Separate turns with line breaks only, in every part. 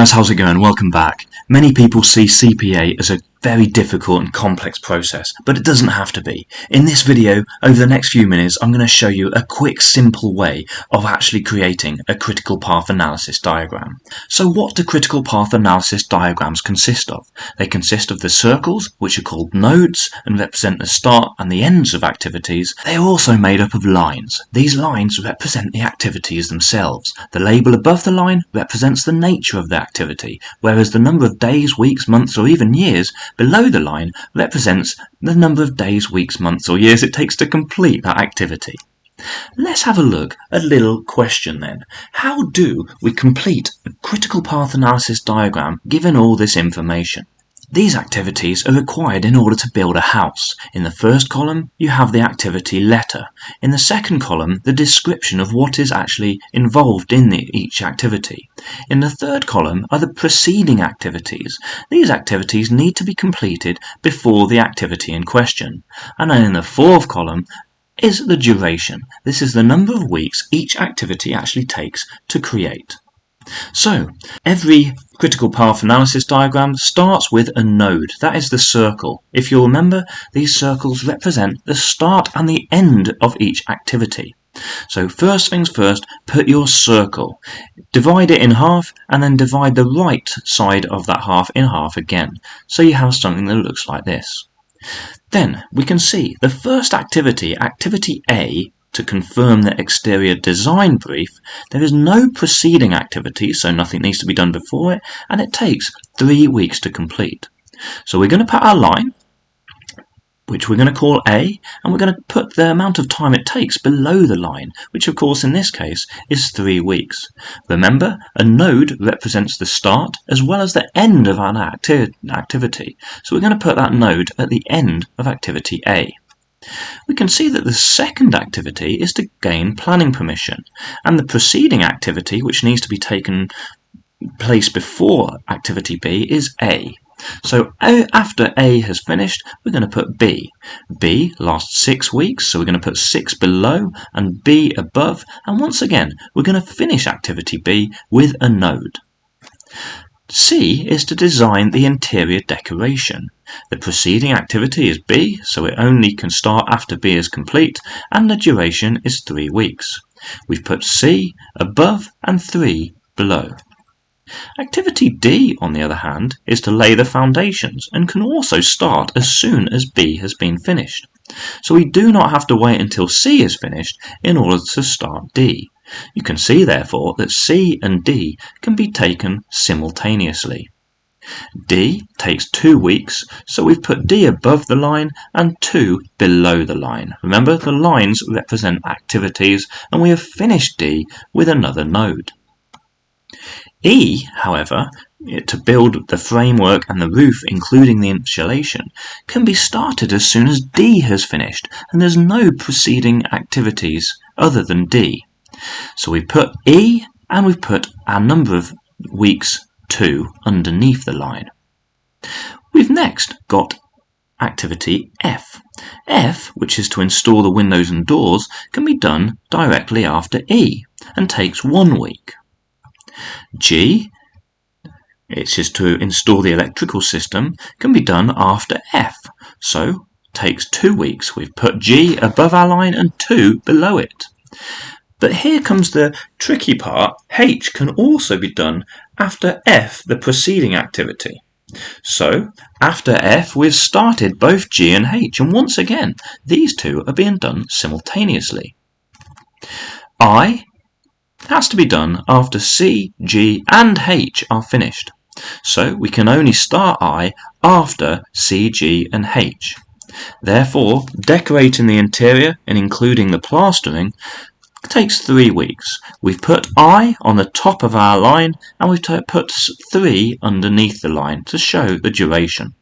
guys, how's it going? Welcome back. Many people see CPA as a very difficult and complex process, but it doesn't have to be. In this video, over the next few minutes, I'm going to show you a quick, simple way of actually creating a critical path analysis diagram. So what do critical path analysis diagrams consist of? They consist of the circles, which are called nodes and represent the start and the ends of activities. They are also made up of lines. These lines represent the activities themselves. The label above the line represents the nature of the activity, whereas the number of days, weeks, months, or even years below the line represents the number of days, weeks, months, or years it takes to complete that activity. Let's have a look at a little question then. How do we complete a critical path analysis diagram given all this information? These activities are required in order to build a house. In the first column, you have the activity letter. In the second column, the description of what is actually involved in each activity. In the third column are the preceding activities. These activities need to be completed before the activity in question. And then in the fourth column is the duration. This is the number of weeks each activity actually takes to create. So, every critical path analysis diagram starts with a node, that is the circle. If you'll remember, these circles represent the start and the end of each activity. So first things first, put your circle, divide it in half and then divide the right side of that half in half again. So you have something that looks like this. Then we can see the first activity, activity A, to confirm the exterior design brief. There is no preceding activity, so nothing needs to be done before it, and it takes 3 weeks to complete. So we're going to put our line, which we're going to call A, and we're going to put the amount of time it takes below the line, which of course in this case is 3 weeks. Remember, a node represents the start as well as the end of an activity, so we're going to put that node at the end of activity A. We can see that the second activity is to gain planning permission, and the preceding activity, which needs to be taken place before activity B, is A. So after A has finished, we're going to put B. B lasts 6 weeks, so we're going to put 6 below and B above, and once again, we're going to finish activity B with a node. C is to design the interior decoration. The preceding activity is B, so it only can start after B is complete, and the duration is 3 weeks. We've put C above and 3 below. Activity D, on the other hand, is to lay the foundations and can also start as soon as B has been finished. So we do not have to wait until C is finished in order to start D. You can see, therefore, that C and D can be taken simultaneously. D takes 2 weeks, so we've put D above the line and 2 below the line. Remember, the lines represent activities, and we have finished D with another node. E, however, to build the framework and the roof, including the insulation, can be started as soon as D has finished, and there's no preceding activities other than D. So we put E and we've put our number of weeks 2 underneath the line. We've next got activity F. F, which is to install the windows and doors, can be done directly after E and takes 1 week. G, which is to install the electrical system, can be done after F, so takes 2 weeks. We've put G above our line and 2 below it. But here comes the tricky part. H can also be done after F, the preceding activity. So, after F, we've started both G and H, and once again, these two are being done simultaneously. I has to be done after C, G, and H are finished. So, we can only start I after C, G, and H. Therefore, decorating the interior and including the plastering takes 3 weeks. We've put I on the top of our line and we've put 3 underneath the line to show the duration.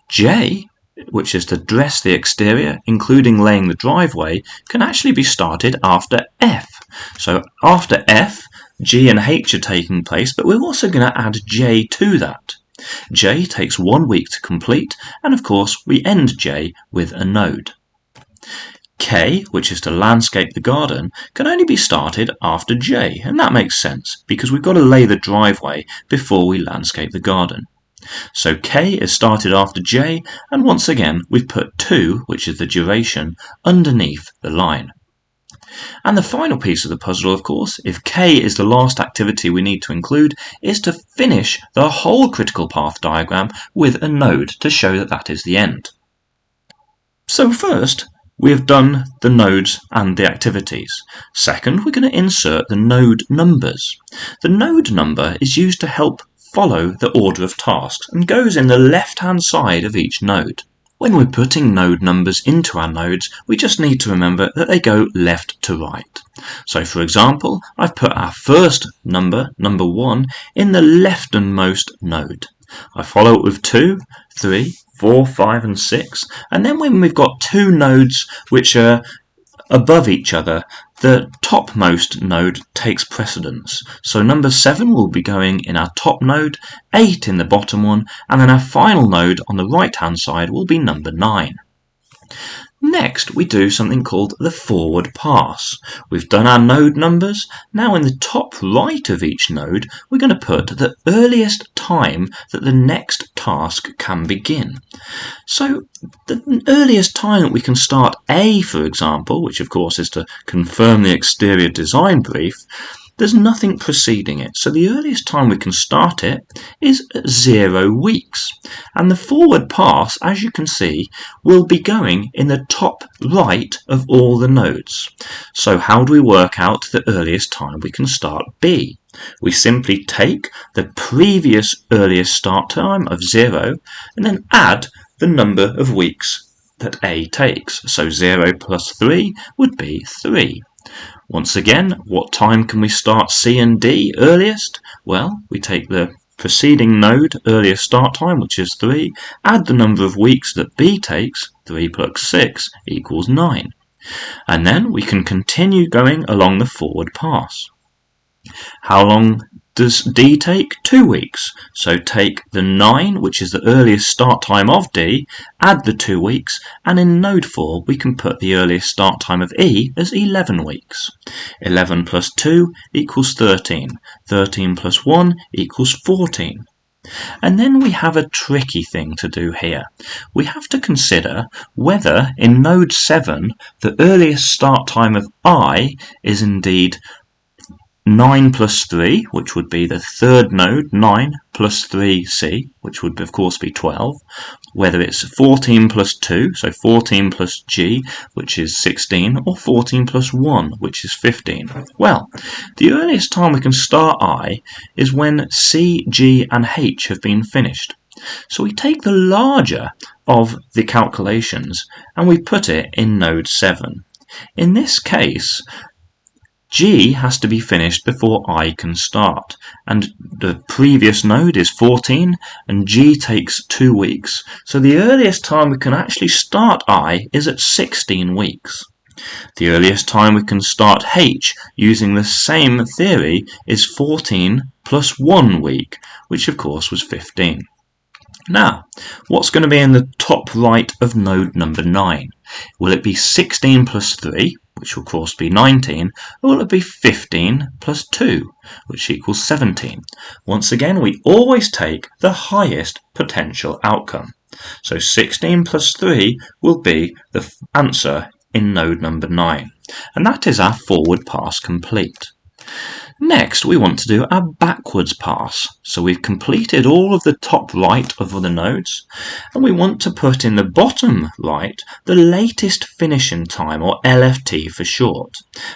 J, which is to dress the exterior, including laying the driveway, can actually be started after F. So after F, G and H are taking place, but we're also going to add J to that. J takes 1 week to complete, and of course we end J with a node. K, which is to landscape the garden, can only be started after J, and that makes sense because we've got to lay the driveway before we landscape the garden. So K is started after J, and once again we've put 2, which is the duration, underneath the line. And the final piece of the puzzle, of course, if K is the last activity we need to include, is to finish the whole critical path diagram with a node to show that that is the end. So first, we have done the nodes and the activities. Second, we're going to insert the node numbers. The node number is used to help follow the order of tasks and goes in the left-hand side of each node. When we're putting node numbers into our nodes, we just need to remember that they go left to right. So for example, I've put our first number, number 1, in the leftmost node. I follow it with 2, 3, 4, 5 and 6, and then when we've got 2 nodes which are above each other, the topmost node takes precedence. So number 7 will be going in our top node, 8 in the bottom one, and then our final node on the right hand side will be number 9. Next, we do something called the forward pass. We've done our node numbers. Now in the top right of each node, we're going to put the earliest time that the next task can begin. So the earliest time that we can start A, for example, which of course is to confirm the exterior design brief, there's nothing preceding it. So the earliest time we can start it is 0 weeks. And the forward pass, as you can see, will be going in the top right of all the nodes. So how do we work out the earliest time we can start B? We simply take the previous earliest start time of 0 and then add the number of weeks that A takes. So 0 plus 3 would be 3. Once again, what time can we start C and D earliest? Well, we take the preceding node earliest start time, which is 3, add the number of weeks that B takes, 3 plus 6 equals 9. And then we can continue going along the forward pass. How long does D take? 2 weeks. So take the 9, which is the earliest start time of D, add the 2 weeks, and in node 4 we can put the earliest start time of E as 11 weeks. 11 plus 2 equals 13. 13 plus 1 equals 14. And then we have a tricky thing to do here. We have to consider whether in node 7 the earliest start time of I is indeed 9 plus 3, which would be the third node, 9 plus 3c, which would of course be 12, whether it's 14 plus 2, so 14 plus g, which is 16, or 14 plus 1, which is 15. Well, the earliest time we can start I is when C, G and H have been finished. So we take the larger of the calculations and we put it in node 7. In this case, G has to be finished before I can start, and the previous node is 14 and G takes 2 weeks, so the earliest time we can actually start I is at 16 weeks. The earliest time we can start H using the same theory is 14 plus 1 week, which of course was 15. Now, what's going to be in the top right of node number 9? Will it be 16 plus 3, which will of course be 19, or will it be 15 plus 2, which equals 17? Once again, we always take the highest potential outcome. So 16 plus 3 will be the answer in node number 9. And that is our forward pass complete. Next, we want to do our backwards pass. So we've completed all of the top right of the nodes, and we want to put in the bottom right the latest finishing time, or LFT for short.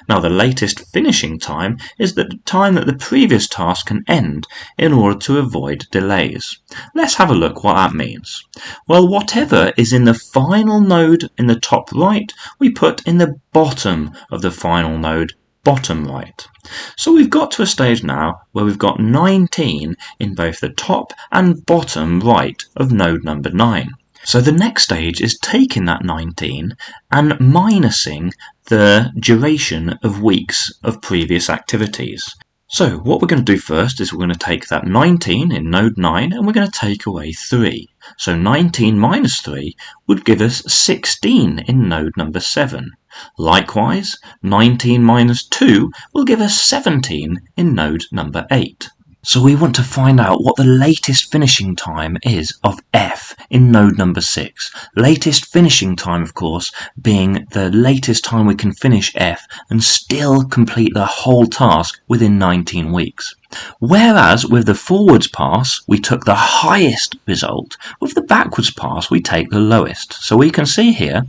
Now, the latest finishing time is the time that the previous task can end in order to avoid delays. Let's have a look what that means. Well, whatever is in the final node in the top right, we put in the bottom of the final node, bottom right. So we've got to a stage now where we've got 19 in both the top and bottom right of node number 9. So the next stage is taking that 19 and minusing the duration of weeks of previous activities. So what we're going to do first is we're going to take that 19 in node 9 and we're going to take away 3. So 19 minus 3 would give us 16 in node number 7. Likewise, 19 minus 2 will give us 17 in node number 8. So we want to find out what the latest finishing time is of F in node number 6. Latest finishing time, of course, being the latest time we can finish F and still complete the whole task within 19 weeks. Whereas with the forwards pass, we took the highest result. With the backwards pass, we take the lowest. So we can see here,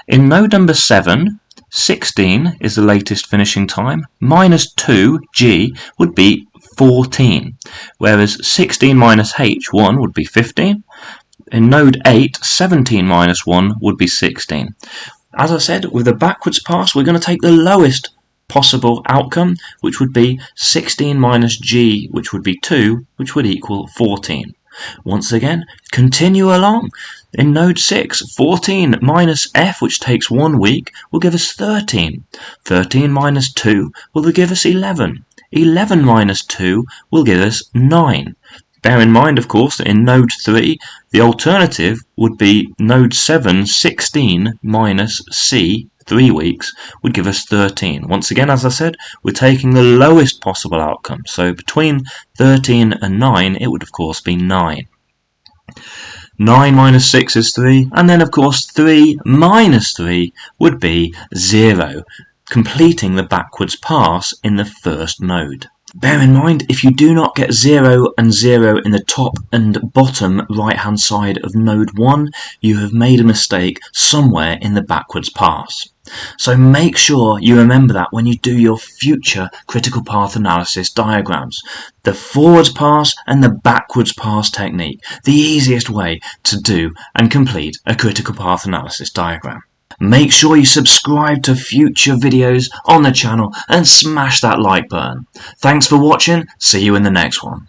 in node number 7, 16 is the latest finishing time, minus 2, G, would be 14, whereas 16 minus H, 1, would be 15. In node 8, 17 minus 1 would be 16. As I said, with the backwards pass, we're going to take the lowest possible outcome, which would be 16 minus G, which would be 2, which would equal 14. Once again, continue along. In node 6, 14 minus F, which takes 1 week, will give us 13. 13 minus 2 will give us 11. 11 minus 2 will give us 9. Bear in mind, of course, that in node 3, the alternative would be node 7, 16 minus C, 3 weeks, would give us 13. Once again, as I said, we're taking the lowest possible outcome. So between 13 and 9, it would, of course, be 9. 9 minus 6 is 3, and then, of course, 3 minus 3 would be 0. Completing the backwards pass in the first node. Bear in mind, if you do not get 0 and 0 in the top and bottom right hand side of node 1, you have made a mistake somewhere in the backwards pass. So make sure you remember that when you do your future critical path analysis diagrams. The forwards pass and the backwards pass technique, the easiest way to do and complete a critical path analysis diagram. Make sure you subscribe to future videos on the channel and smash that like button. Thanks for watching, see you in the next one.